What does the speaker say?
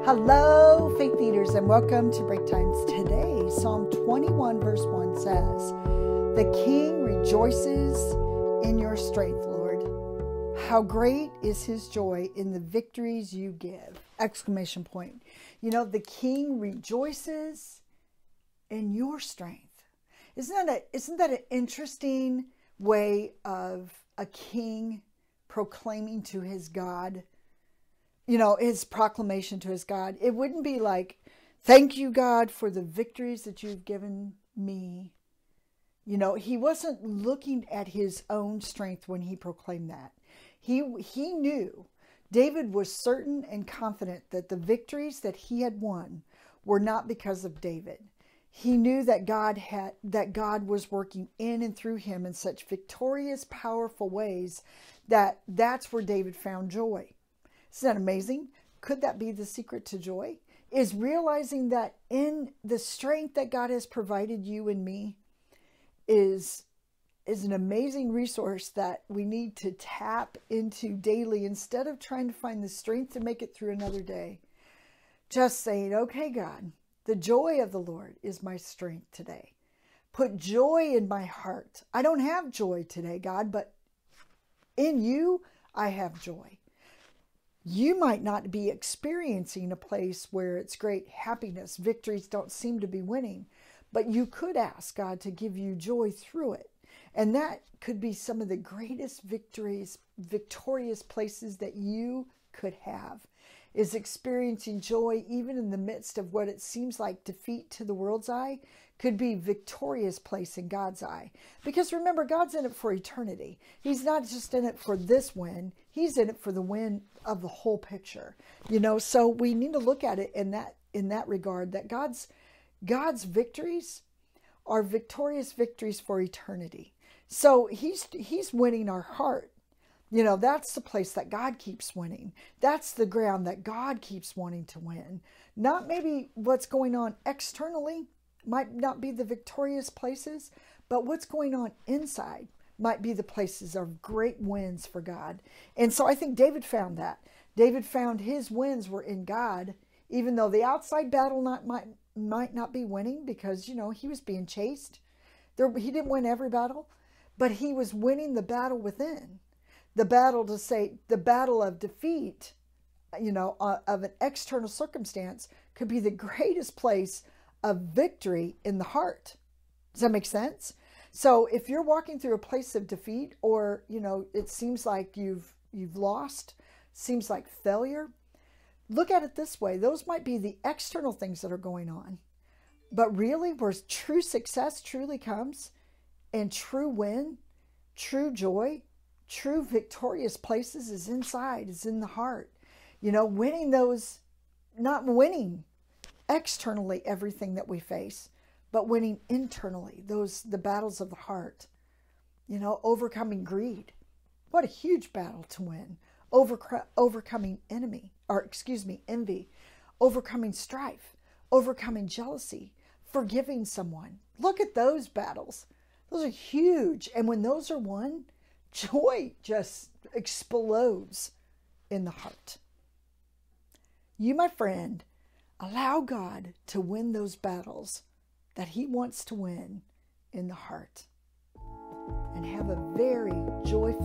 Hello, faith leaders, and welcome to Breaktimes. Today, Psalm 21 verse 1 says, "The King rejoices in your strength, Lord. How great is his joy in the victories you give!" Exclamation point. You know, the King rejoices in your strength. Isn't that an interesting way of a king proclaiming to his God? You know, his proclamation to his God. It wouldn't be like, "Thank you, God, for the victories that you've given me." You know, he wasn't looking at his own strength when he proclaimed that. He knew, David was certain and confident that the victories that he had won were not because of David. He knew that God was working in and through him in such victorious, powerful ways that's where David found joy. Isn't that amazing? Could that be the secret to joy? Is realizing that in the strength that God has provided you and me is an amazing resource that we need to tap into daily instead of trying to find the strength to make it through another day. Just saying, "Okay, God, the joy of the Lord is my strength today. Put joy in my heart. I don't have joy today, God, but in you, I have joy." You might not be experiencing a place where it's great happiness, victories don't seem to be winning, but you could ask God to give you joy through it. And that could be some of the greatest victorious places that you could have, is experiencing joy even in the midst of what it seems like defeat to the world's eye, could be victorious place in God's eye. Because remember, God's in it for eternity. He's not just in it for this win. He's in it for the win of the whole picture. You know, so we need to look at it in that regard, that God's victories are victorious victories for eternity. So he's winning our heart. You know, that's the place that God keeps winning. That's the ground that God keeps wanting to win. Not maybe what's going on externally might not be the victorious places, but what's going on inside might be the places of great wins for God. And so I think David found that. David found his wins were in God, even though the outside battle might not be winning because, you know, he was being chased. He didn't win every battle, but he was winning the battle within. The battle of defeat, you know, of an external circumstance could be the greatest place of victory in the heart. Does that make sense? So if you're walking through a place of defeat, or, you know, it seems like you've lost, seems like failure, look at it this way. Those might be the external things that are going on. But really, where true success truly comes, and true win, true joy, true victorious places is inside, is in the heart. You know, winning those, not winning externally everything that we face, but winning internally, the battles of the heart. You know, overcoming greed. What a huge battle to win. Overcoming envy. Overcoming strife. Overcoming jealousy. Forgiving someone. Look at those battles. Those are huge. And when those are won, joy just explodes in the heart. You, my friend, allow God to win those battles that he wants to win in the heart. And have a very joy-filled